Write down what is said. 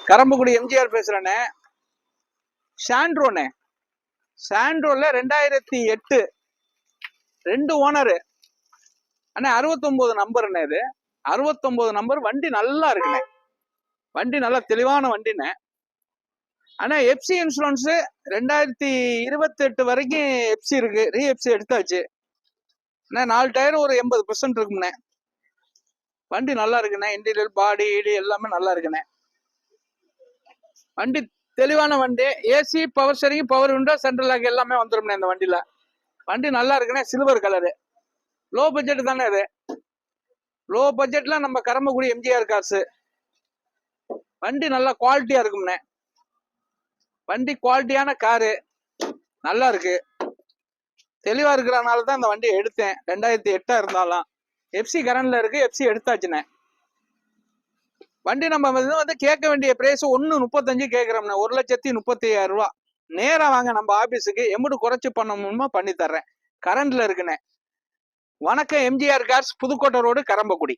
Karambakkudi MGR பேசுறேனே. சாண்ட்ரோனே, சாண்ட்ரோல 2008 2 owner அண்ணே. 69 நம்பர்ண்ணே. இது 69 number. வண்டி நல்லா இருக்குண்ணே. வண்டி நல்லா தெளிவான வண்டிண்ணே. ஆனா எஃப்சி இன்சூரன்ஸ் 2028 வரைக்கும் எஃப்சி இருக்கு. ரீஎஃப்சி எடுத்தாச்சு. 4 டயர் ஒரு 80% இருக்குண்ணே. வண்டி நல்லா இருக்குண்ணே. இன்டீரியர் பாடி எல்லாமே நல்லா இருக்குண்ணே. வண்டி தெளிவான வண்டி. AC, power steering, power window, central lock எல்லாமே வந்துரும்ண்ணே இந்த வண்டியில. வண்டி நல்லா இருக்குண்ணே. Silver colour. லோ பட்ஜெட் தானே இது. லோ பட்ஜெட்ல நம்ம கரம்பக்குடி எம்ஜிஆர் காசு. வண்டி நல்லா குவாலிட்டியா இருக்கும்ண்ணே. வண்டி குவாலிட்டியான காரு, நல்லா இருக்கு. தெளிவா இருக்கிறனால தான் இந்த வண்டியை எடுத்தேன். 2008 இருந்தாலும் எஃப்சி கரண்ட்ல இருக்கு. எஃப்சி எடுத்தாச்சுண்ணே. வண்டி நம்ம வந்து கேட்க வேண்டிய பிரைஸ் 1.35 கேட்கிறோம்ண்ணே. 1,35,000 ரூபா. நேரா வாங்க நம்ம ஆபீஸுக்கு. எம்புட்டு குறைச்சு பண்ணணுமோ பண்ணி தர்றேன். கரண்ட்ல இருக்குண்ணே. வணக்கம். MGR cars, Pudukkottai road, Karambakkudi.